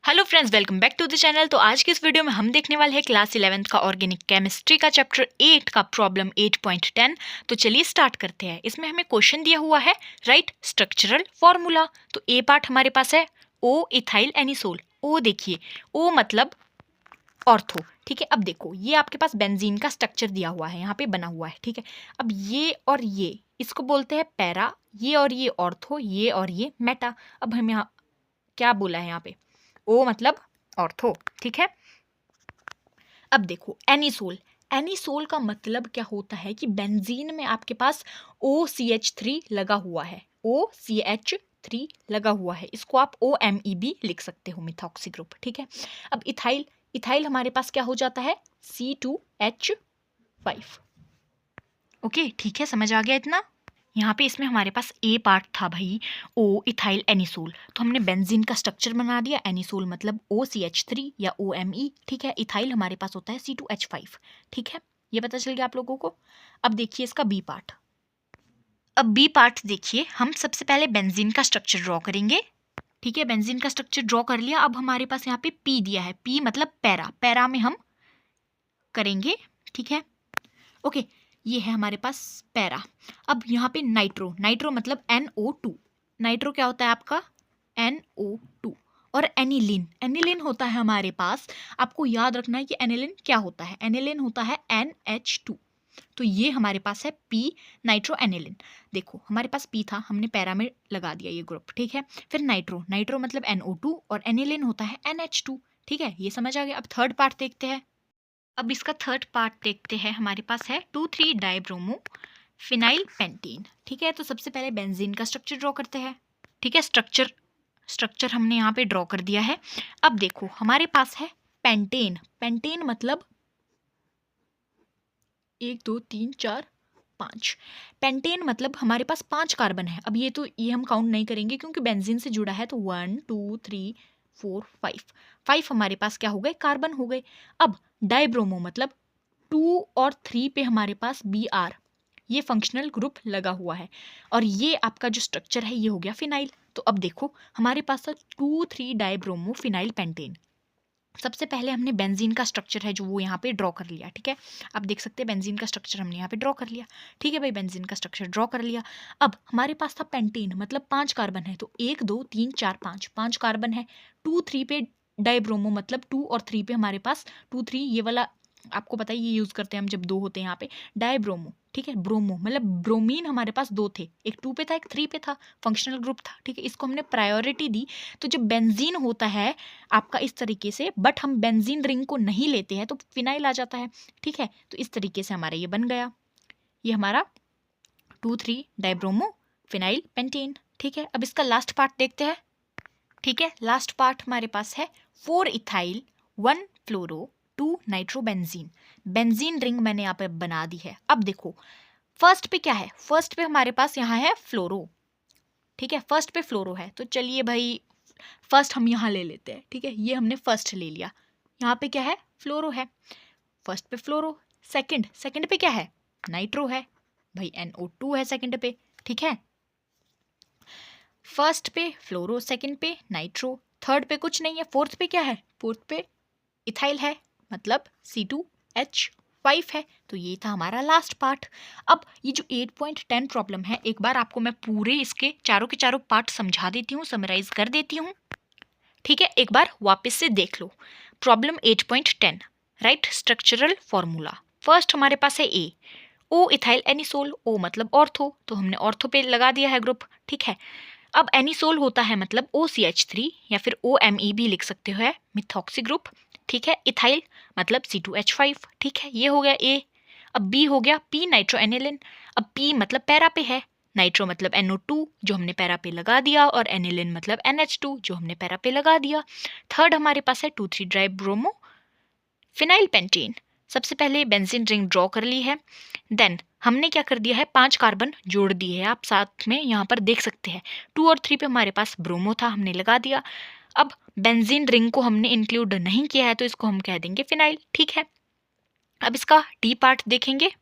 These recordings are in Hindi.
Hello friends, welcome back to the channel. तो आज की इस वीडियो में हम देखने वाले हैं क्लास 11th का ऑर्गेनिक केमिस्ट्री का चैप्टर 8 का प्रॉब्लम 8.10। तो चलिए स्टार्ट करते हैं। इसमें हमें क्वेश्चन दिया हुआ है राइट स्ट्रक्चरल फॉर्मूला। तो ए पार्ट हमारे पास है ओ इथाइल एनिसोल। ओ देखिए, ओ मतलब ऑर्थो। ठीक है, अब देखो ये आपके पास बेंजीन का स्ट्रक्चर दिया हुआ है, यहाँ पे बना हुआ है। ठीक है, अब ये और ये इसको बोलते हैं पैरा, ये और ये ऑर्थो, ये और ये मेटा। अब हम यहाँ क्या बोला है, यहाँ पे ओ मतलब ऑर्थो। ठीक है, अब देखो एनिसोल। एनिसोल का मतलब क्या होता है कि बेंजीन में आपके पास OCH3 लगा हुआ है। OCH3 लगा हुआ है, इसको आप OMe भी लिख सकते हो, मिथॉक्सी ग्रुप। ठीक है, अब इथाइल, इथाइल हमारे पास क्या हो जाता है C2H5। ओके, ठीक है, समझ आ गया इतना। यहाँ पे इसमें हमारे पास ए पार्ट था भाई, ओ इथाइल एनिसोल, तो हमने बेंजीन का स्ट्रक्चर बना दिया। एनिसोल मतलब OCH3 या OMe। ठीक है, इथाइल हमारे पास होता है C2H5। ठीक है, ये पता चल गया आप लोगों को। अब देखिए इसका बी पार्ट। अब बी पार्ट देखिए, हम सबसे पहले बेंजीन का स्ट्रक्चर ड्रॉ करेंगे। ठीक है, बेंजीन का स्ट्रक्चर ड्रॉ कर लिया। अब हमारे पास यहाँ पे पी दिया है, पी मतलब पैरा, पैरा में हम करेंगे। ठीक है, ओके, ये है हमारे पास पैरा। अब यहाँ पे नाइट्रो, नाइट्रो मतलब NO2। नाइट्रो क्या होता है आपका NO2। और एनिलीन, एनिलीन होता है हमारे पास, आपको याद रखना है कि एनिलीन क्या होता है, एनिलीन होता है NH2। तो ये हमारे पास है पी नाइट्रो एनिलीन। देखो हमारे पास पी था, हमने पैरा में लगा दिया ये ग्रुप। ठीक है, फिर नाइट्रो, नाइट्रो मतलब NO2 और एनिलीन होता है NH2। ठीक है, ये समझ आ गया। अब थर्ड पार्ट देखते हैं। अब इसका थर्ड पार्ट देखते हैं। हमारे पास है 2,3 डाइब्रोमो फिनाइल पेंटीन। ठीक है, तो सबसे पहले बेंजीन का स्ट्रक्चर ड्रॉ करते हैं। ठीक है, स्ट्रक्चर हमने यहाँ पे ड्रॉ कर दिया है। अब देखो हमारे पास है पेंटेन, पेंटेन मतलब 1 2 3 4 5। पेंटेन मतलब हमारे पास 5 कार्बन है। अब ये हम काउंट नहीं करेंगे क्योंकि बेंजीन से जुड़ा है, तो 1 2 3 4 5 हमारे पास क्या हो गए, कार्बन हो गए। अब डाइब्रोमो मतलब 2 और 3 पे हमारे पास Br, ये फंक्शनल ग्रुप लगा हुआ है। और ये आपका जो स्ट्रक्चर है ये हो गया फिनाइल। तो अब देखो हमारे पास था 2,3 डाइब्रोमो फिनाइल पेंटेन। सबसे पहले हमने बेंजीन का स्ट्रक्चर है जो वो यहाँ पे ड्रॉ कर लिया। ठीक है, आप देख सकते हैं बेंजीन का स्ट्रक्चर हमने यहाँ पे ड्रॉ कर लिया। ठीक है भाई, बेंजीन का स्ट्रक्चर ड्रॉ कर लिया। अब हमारे पास था पेंटेन मतलब 5 कार्बन है, तो 1 2 3 4 5 कार्बन है। 2 3 पे डाइब्रोमो मतलब 2 और 3 पे हमारे पास 2 3, ये वाला आपको पता है ये यूज करते हैं हम जब 2 होते हैं यहाँ पे। डाइब्रोमो, ठीक है, ब्रोमो मतलब ब्रोमीन हमारे पास 2 थे, एक 2 पे था एक 3 पे था, फंक्शनल ग्रुप था। ठीक है, इसको हमने प्रायोरिटी दी। तो जब बेंजीन होता है आपका इस तरीके से, बट हम बेंजीन रिंग को नहीं लेते हैं तो फिनाइल आ जाता है। ठीक है, तो इस तरीके से हमारा ये बन गया, ये हमारा 2,3 डाइब्रोमो फिनाइल पेंटेन। ठीक है, अब इसका लास्ट पार्ट देखते हैं। ठीक है, लास्ट पार्ट हमारे पास है 4 इथाइल 1 फ्लोरो 2 नाइट्रोबेंजीन। बेंजीन रिंग मैंने यहाँ पे बना दी है। अब देखो फर्स्ट पे क्या है, फर्स्ट पे हमारे पास यहाँ है फ्लोरो। ठीक है, फर्स्ट पे फ्लोरो है, तो चलिए भाई फर्स्ट हम यहाँ ले लेते हैं। ठीक है, ये हमने फर्स्ट ले लिया, यहाँ पे क्या है फ्लोरो है, फर्स्ट पे फ्लोरो। सेकंड पे क्या है, नाइट्रो है भाई, NO2 है सेकंड पे। ठीक है, फर्स्ट पे फ्लोरो, सेकंड पे नाइट्रो, थर्ड पे कुछ नहीं है, फोर्थ पे क्या है, फोर्थ पे इथाइल है मतलब C2H5 है। तो ये था हमारा लास्ट पार्ट। अब ये जो 8.10 प्रॉब्लम है, एक बार आपको मैं पूरे इसके चारों के चारों पार्ट समझा देती हूँ, समराइज कर देती हूँ। ठीक है, एक बार वापस से देख लो। Problem 8.10 right structural formula. First हमारे पास है ए, ओ इथाइल एनिसोल, ओ मतलब ऑर्थो, तो हमने ऑर्थो पे लगा दिया है ग्रुप। ठीक है, अब एनिसोल होता है मतलब OCH3 या फिर OMe भी लिख सकते हो, है मिथॉक्सी ग्रुप। ठीक है, इथाइल मतलब C2H5। ठीक है, ये हो गया ए। अब बी हो गया पी नाइट्रो एनिलिन। अब पी मतलब पैरा पे है, नाइट्रो मतलब NO2 जो हमने पैरा पे लगा दिया, और एनिलिन मतलब NH2 जो हमने पैरा पे लगा दिया। थर्ड हमारे पास है 2,3 डाइब्रोमो फिनाइल पेंटेन। सबसे पहले बेंजीन रिंग ड्रॉ कर ली है, देन हमने क्या कर दिया है 5 कार्बन जोड़ दिए हैं, आप साथ में यहाँ पर देख सकते हैं। 2 और 3 पे हमारे पास ब्रोमो था, हमने लगा दिया। अब बेंजीन रिंग को हमने इंक्लूड नहीं किया है तो इसको हम कह देंगे फिनाइल। ठीक है, अब इसका डी पार्ट देखेंगे।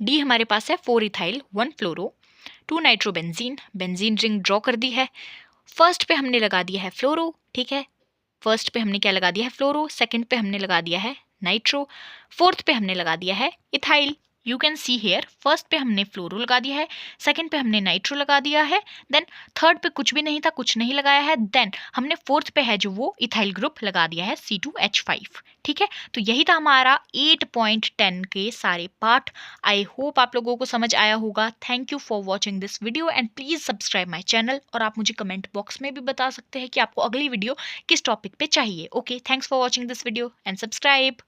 डी हमारे पास है 4 इथाइल 1 फ्लोरो 2 नाइट्रोबेंजीन। बेंजीन रिंग ड्रॉ कर दी है, फर्स्ट पे हमने लगा दिया है फ्लोरो। ठीक है, फर्स्ट पे हमने क्या लगा दिया है फ्लोरो, सेकंड पे हमने लगा दिया है नाइट्रो, फोर्थ पे हमने लगा दिया है ethyl. You can see here, first पे हमने फ्लोरो लगा दिया है, सेकंड पे हमने नाइट्रो लगा दिया है, देन थर्ड पे कुछ भी नहीं था, कुछ नहीं लगाया है, देन हमने फोर्थ पे है जो वो इथाइल ग्रुप लगा दिया है C2H5। ठीक है, तो यही था हमारा 8.10 के सारे पार्ट। आई होप आप लोगों को समझ आया होगा। Thank you for watching this video and please subscribe my channel. और आप मुझे कमेंट बॉक्स में भी बता सकते हैं कि आपको अगली वीडियो किस टॉपिक पे चाहिए। Okay, thanks for watching this video and subscribe.